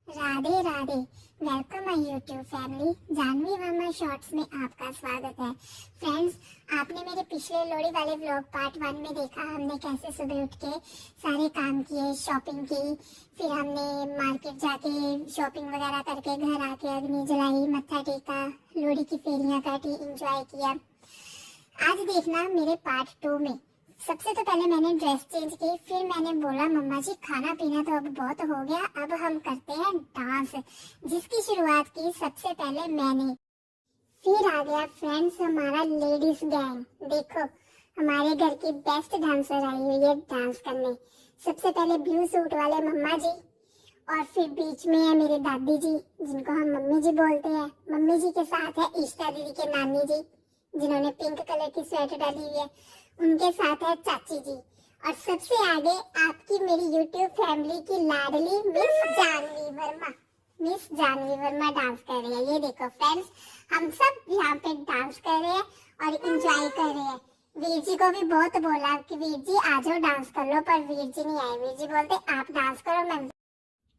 Radhe Radhe. Welcome my YouTube family. Janvi Verma shorts में आपका स्वागत है। फ्रेंड्स, आपने मेरे पिछले लोहड़ी वाले व्लॉग पार्ट 1 में देखा हमने कैसे सुबह उठ के सारे काम किए, शॉपिंग की, फिर हमने मार्केट जाके शॉपिंग वगैरह करके घर आके अग्नि जलाई, मत्था टेका, लोहड़ी की फेरियां काटी, एंजॉय किया। आज देखना मेरे पार्ट 2 में। सबसे तो पहले मैंने ड्रेस चेंज की, फिर मैंने बोला मम्मा जी खाना पीना तो अब बहुत हो गया, अब हम करते हैं डांस, जिसकी शुरुआत की सबसे पहले मैंने। फिर आ गया फ्रेंड्स हमारा लेडीज गैंग। देखो हमारे घर की बेस्ट डांसर आई हुई है डांस करने। सबसे पहले ब्लू सूट वाले मम्मा जी, और फिर बीच में है मेरे दादी जी जिनको हम मम्मी जी बोलते हैं। मम्मी जी के साथ है ईष्टा दीदी के नानी जी जिन्होंने पिंक कलर की स्वेटर डाली हुई है, उनके साथ है चाची जी, और सबसे आगे आपकी मेरी यूट्यूब फैमिली की लाडली miss Janhvi Verma. Miss Janhvi Verma dance कर रही है। ये देखो फ्रेंड्स, हम सब यहाँ पे डांस कर रहे हैं और एंजॉय कर रहे हैं। वीर जी को भी बहुत बोला कि वीर जी आ जाओ डांस कर लो, पर वीर जी नहीं आए। वीर जी बोलते आप डांस करो, मैं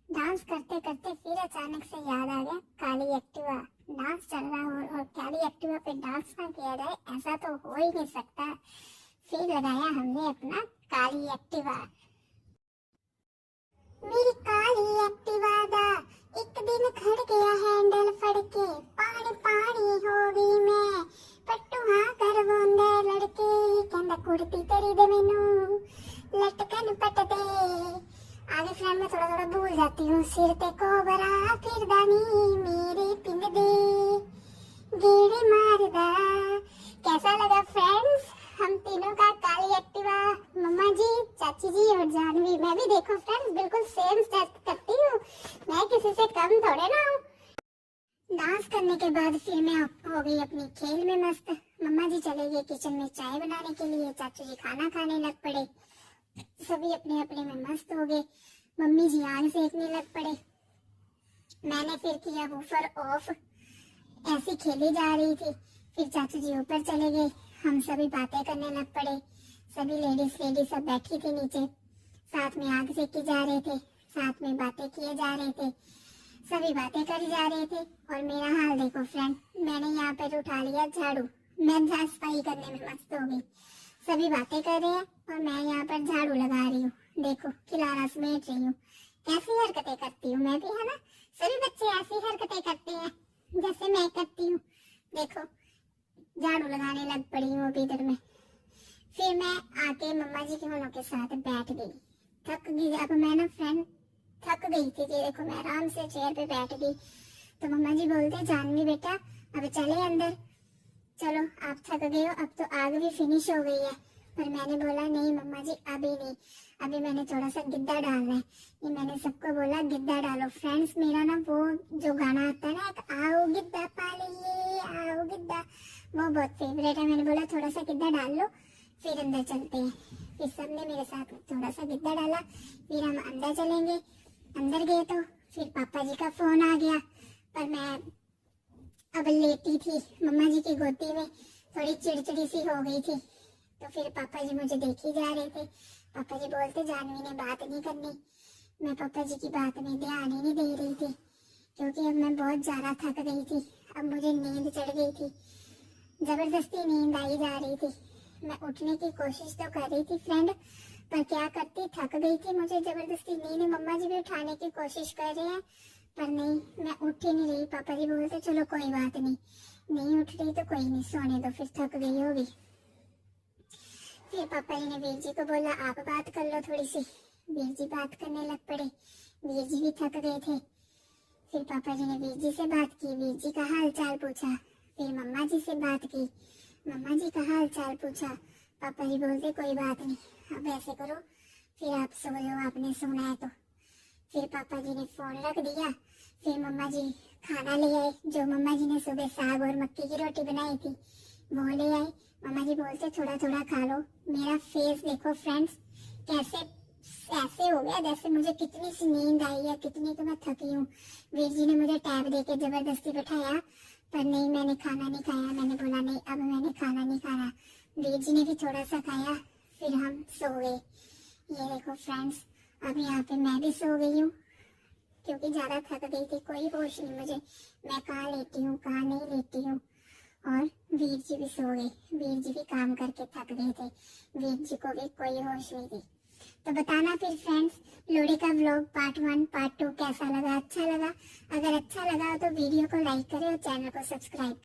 डांस करते करते फिर अचानक से याद आ गया काली एक्टिवा। डांस चल रहा हो और काली एक्टिवा पे डांस ना किया जाए, ऐसा तो हो ही नहीं सकता। फिर लगाया हमने अपना काली एक्टिवा। मेरी काली एक्टिवा दा एक दिन खड़ गया हैंडल फड़ के, पानी पानी हो गई मैं पट्टू हाँ कर वोंदे लड़के, कहंदा कुर्ती तेरी दे मैनू लटकन पट दे। आगे फ्रेंड में थोड़ा थोड़ा भूल जाती हूँ। सिर ते कोबरा फिर दानी मेरे पिंड दे गेड़े मारदा। कैसा लगा फ्रेंड्स हम तीनों का काली एक्टिवा? मम्मा जी, चाची जी और जानवी, मैं भी देखो फ्रेंड्स बिल्कुल सेम स्टेप करती हूँ, मैं किसी से कम थोड़े ना हूँ। डांस करने के बाद फिर मैं हो गई अपनी खेल में मस्त। मम्मा जी चले गए किचन में चाय बनाने के लिए, चाचू जी खाना खाने लग पड़े, सभी अपने अपने में मस्त हो गए। मम्मी जी आग सेकने लग पड़े, मैंने फिर किया वूफर ऑफ, ऐसी खेली जा रही थी। फिर चाचू जी ऊपर चले गए, हम सभी बातें करने लग पड़े। सभी लेडीज सब बैठी थी नीचे, साथ में आग सेकी जा रहे थे, साथ में बातें किए जा रहे थे, सभी बातें करी जा रहे थे। और मेरा हाल देखो फ्रेंड, मैंने यहाँ पर उठा लिया झाड़ू, मैं झाड़ सफाई करने में मस्त हो गई। सभी बातें कर रहे हैं और मैं यहाँ पर झाड़ू लगा रही हूँ। देखो खिलारा समेट रही हूँ, कैसी हरकतें करती हूँ मैं भी, है ना? सभी बच्चे ऐसी हरकतें करते हैं जैसे मैं करती हूँ। देखो झाड़ू लगाने लग पड़ी हूँ अभी इधर में। फिर मैं आके मम्मा जी के होनों के साथ बैठ गई, थक गई। अब मैं ना फ्रेंड थक गई थी कि देखो मैं आराम से चेयर पे बैठ गई, तो मम्मा जी बोलते जानवी बेटा अब चले अंदर, चलो आप थक गए हो, अब तो आग भी फिनिश हो गई है। पर मैंने बोला नहीं मम्मा जी अभी नहीं, अभी मैंने थोड़ा सा गिद्दा डालना है। ये मैंने सबको बोला गिद्दा डालो। फ्रेंड्स मेरा ना वो जो गाना आता है ना, एक आओ गिद्दा पालिए आओ गिद्दा, वो बहुत फेवरेट है। मैंने बोला थोड़ा सा गिद्दा डाल लो फिर अंदर चलते हैं। फिर सबने मेरे साथ थोड़ा सा गिद्दा डाला, फिर हम अंदर चलेंगे। अंदर गए तो फिर पापा जी का फोन आ गया, पर मैं अब लेटी थी मम्मा जी की गोदी में, थोड़ी चिड़चिड़ी सी हो गई थी। तो फिर पापा जी मुझे देख ही जा रहे थे। पापा जी बोलते जानवी ने बात नहीं करनी। मैं पापा जी की बात में ध्यान ही नहीं दे रही थी, क्योंकि अब मैं बहुत ज्यादा थक गई थी। अब मुझे नींद चढ़ गई थी, जबरदस्ती नींद आई जा रही थी। मैं उठने की कोशिश तो कर रही थी फ्रेंड, पर क्या करती, थक गई थी, मुझे जबरदस्ती नींद। मम्मा जी भी उठाने की कोशिश कर रहे हैं पर नहीं, मैं उठ ही नहीं रही। पापा जी बोलते चलो कोई बात नहीं, नहीं उठ रही तो कोई नहीं, सोने दो, फिर थक गई होगी। फिर पापा जी ने वीर जी को बोला आप बात कर लो थोड़ी सी। वीर जी बात करने लग पड़े, वीर जी भी थक गए थे। फिर पापा जी ने वीर जी से बात की, वीर जी का हाल चाल पूछा। फिर मम्मा जी से बात की, मम्मा जी का हाल चाल पूछा। पापा जी बोलते कोई बात नहीं, अब ऐसे करो फिर आप सो जाओ, आपने सोना है तो। फिर पापा जी ने फोन रख दिया। फिर मम्मा जी खाना ले आए, जो मम्मा जी ने सुबह साग और मक्की की रोटी बनाई थी वो ले आए। मम्मा जी बोलते थोड़ा थोड़ा खा लो। मेरा फेस देखो फ्रेंड्स कैसे ऐसे हो गया जैसे मुझे कितनी सी नींद आई है, कितनी तो मैं थकी हूँ। वीर जी ने मुझे टैब देके जबरदस्ती बैठाया, पर नहीं मैंने खाना नहीं खाया। मैंने बोला नहीं अब मैंने खाना नहीं खाना। वीर जी ने भी थोड़ा सा खाया, फिर हम सो गए। ये देखो फ्रेंड्स अब यहाँ पे मैं भी सो गई हूँ। क्योंकि ज्यादा थक गई थी, कोई होश नहीं मुझे, मैं कहाँ लेटी हूँ कहाँ नहीं लेटी हूँ। और वीर जी भी सो गए, वीर जी भी काम करके थक गए थे, वीर जी को भी कोई होश नहीं थी। तो बताना फिर फ्रेंड्स, लोहड़ी का व्लॉग पार्ट 1 पार्ट 2 कैसा लगा, अच्छा लगा? अगर अच्छा लगा हो तो वीडियो को लाइक करें और चैनल को सब्सक्राइब